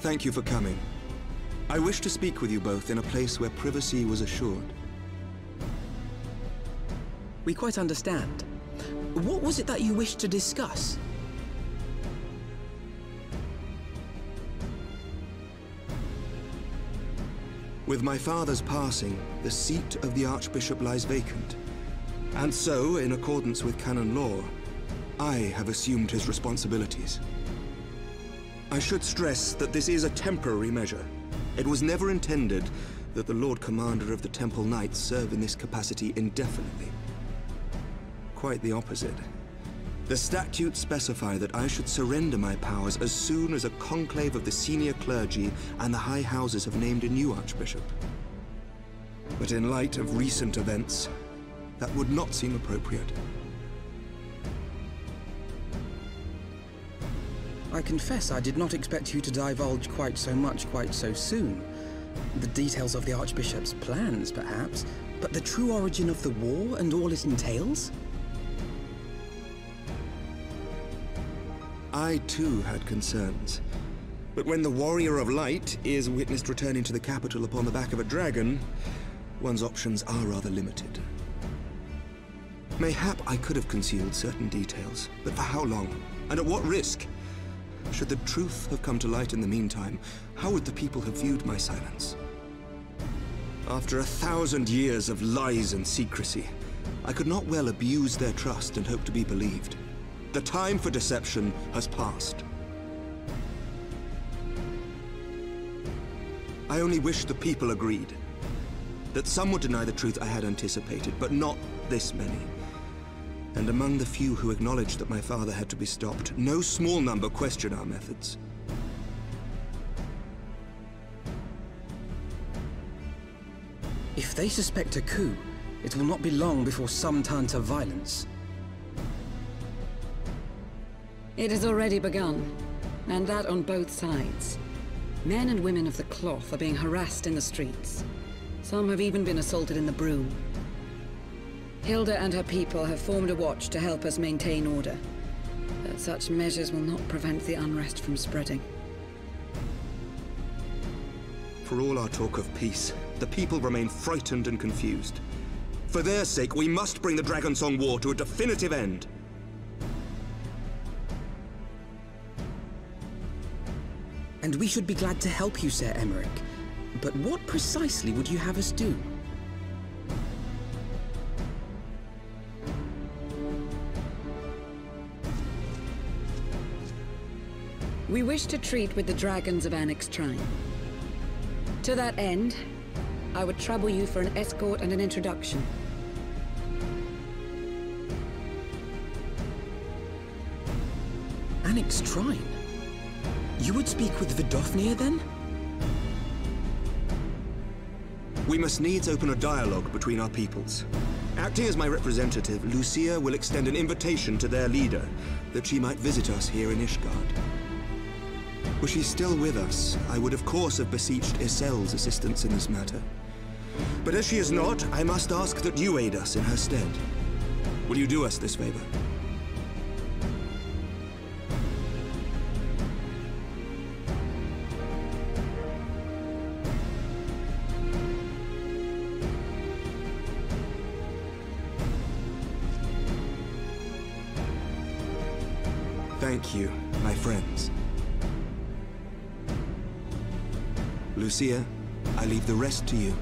Thank you for coming. I wish to speak with you both in a place where privacy was assured. We quite understand. What was it that you wished to discuss? With my father's passing, the seat of the Archbishop lies vacant. And so, in accordance with canon law, I have assumed his responsibilities. I should stress that this is a temporary measure. It was never intended that the Lord Commander of the Temple Knights serve in this capacity indefinitely. Quite the opposite. The statutes specify that I should surrender my powers as soon as a conclave of the senior clergy and the high houses have named a new archbishop. But in light of recent events, that would not seem appropriate. I confess I did not expect you to divulge quite so much quite so soon. The details of the Archbishop's plans, perhaps, but the true origin of the war and all it entails? I too had concerns. But when the Warrior of Light is witnessed returning to the capital upon the back of a dragon, one's options are rather limited. Mayhap I could have concealed certain details, but for how long? And at what risk? Should the truth have come to light in the meantime, how would the people have viewed my silence? After 1,000 years of lies and secrecy, I could not well abuse their trust and hope to be believed. The time for deception has passed. I only wish the people agreed. That some would deny the truth I had anticipated, but not this many. And among the few who acknowledged that my father had to be stopped, no small number question our methods. If they suspect a coup, it will not be long before some turn to violence. It has already begun, and that on both sides. Men and women of the cloth are being harassed in the streets. Some have even been assaulted in the broom. Hilda and her people have formed a watch to help us maintain order. But such measures will not prevent the unrest from spreading. For all our talk of peace, the people remain frightened and confused. For their sake, we must bring the Dragonsong War to a definitive end. And we should be glad to help you, Sir Emmerich. But what precisely would you have us do? We wish to treat with the dragons of Annex Shrine. To that end, I would trouble you for an escort and an introduction. Annex Shrine? You would speak with Vidofnir, then? We must needs open a dialogue between our peoples. Acting as my representative, Lucia will extend an invitation to their leader, that she might visit us here in Ishgard. Were she still with us, I would of course have beseeched Isel's assistance in this matter. But as she is not, I must ask that you aid us in her stead. Will you do us this favor? Thank you, my friends. Lucia, I leave the rest to you.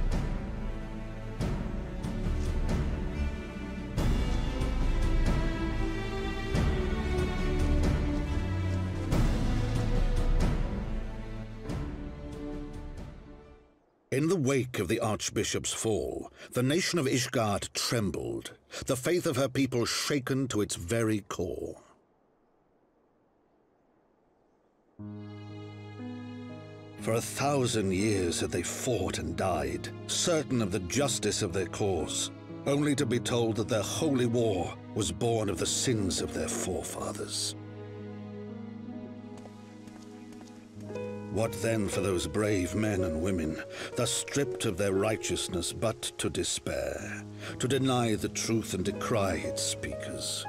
In the wake of the Archbishop's fall, the nation of Ishgard trembled, the faith of her people shaken to its very core. For 1,000 years had they fought and died, certain of the justice of their cause, only to be told that their holy war was born of the sins of their forefathers. What then for those brave men and women, thus stripped of their righteousness but to despair, to deny the truth and decry its speakers?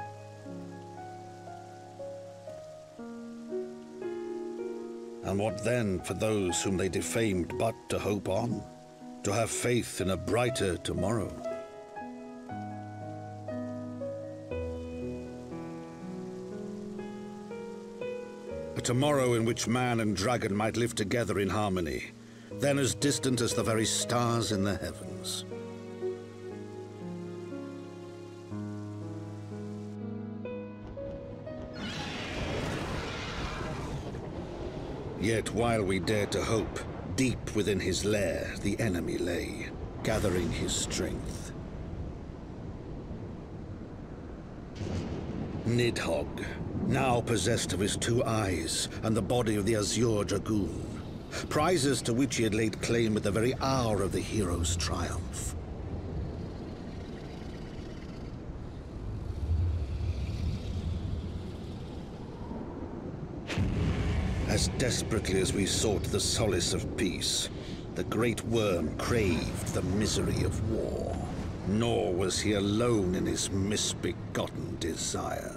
And what then for those whom they defamed but to hope on? To have faith in a brighter tomorrow? A tomorrow in which man and dragon might live together in harmony, then as distant as the very stars in the heavens. Yet while we dared to hope, deep within his lair the enemy lay, gathering his strength. Nidhogg, now possessed of his 2 eyes and the body of the Azure Dragoon, prizes to which he had laid claim at the very hour of the hero's triumph. As desperately as we sought the solace of peace, the great worm craved the misery of war. Nor was he alone in his misbegotten desire.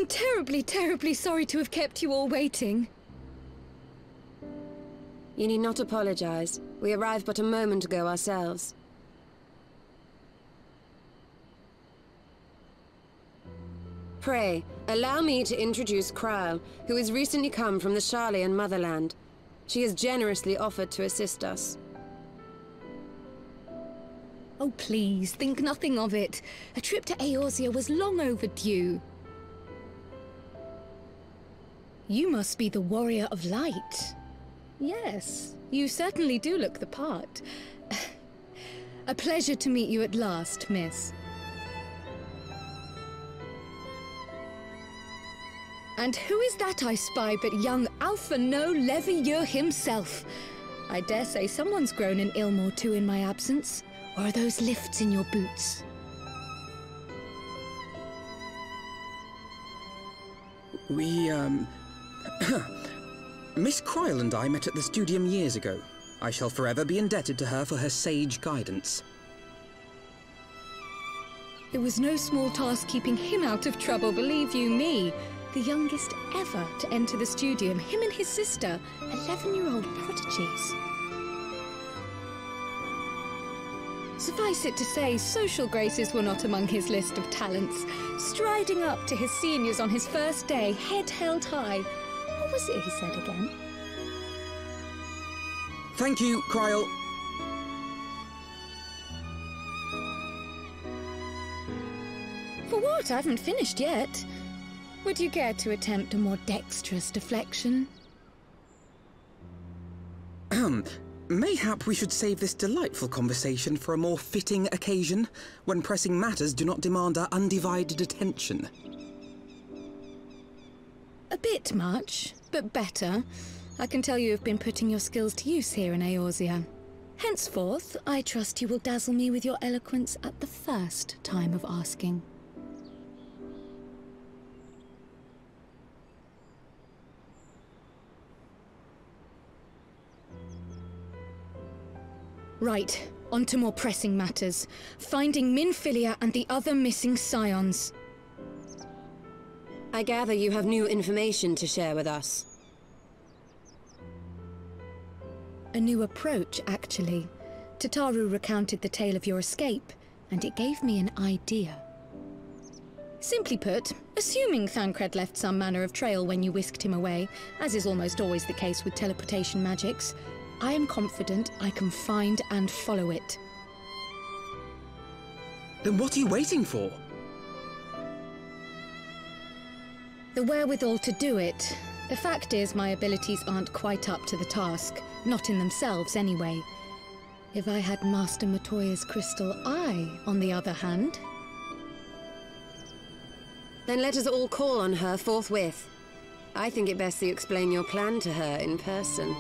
I'm terribly, terribly sorry to have kept you all waiting. You need not apologize. We arrived but a moment ago ourselves. Pray, allow me to introduce Krile, who has recently come from the Sharlayan motherland. She has generously offered to assist us. Oh, please, think nothing of it. A trip to Eorzea was long overdue. You must be the Warrior of Light. Yes, you certainly do look the part. A pleasure to meet you at last, miss. And who is that I spy but young Alpha No Levieur himself? I dare say someone's grown an ilm or two in my absence. Or are those lifts in your boots? We, Miss Krile and I met at the Studium years ago. I shall forever be indebted to her for her sage guidance. It was no small task keeping him out of trouble, believe you me. The youngest ever to enter the Studium, him and his sister, 11-year-old prodigies. Suffice it to say, social graces were not among his list of talents. Striding up to his seniors on his first day, head held high. What was it he said again? Thank you, Krile. For what? I haven't finished yet. Would you care to attempt a more dexterous deflection? Mayhap we should save this delightful conversation for a more fitting occasion, when pressing matters do not demand our undivided attention. A bit much, but better. I can tell you have been putting your skills to use here in Eorzea. Henceforth, I trust you will dazzle me with your eloquence at the first time of asking. Right, on to more pressing matters. Finding Minfilia and the other missing scions. I gather you have new information to share with us. A new approach, actually. Tataru recounted the tale of your escape, and it gave me an idea. Simply put, assuming Thancred left some manner of trail when you whisked him away, as is almost always the case with teleportation magics, I am confident I can find and follow it. Then what are you waiting for? The wherewithal to do it. The fact is, my abilities aren't quite up to the task. Not in themselves, anyway. If I had Master Matoya's crystal eye, on the other hand... Then let us all call on her forthwith. I think it best you explain your plan to her in person.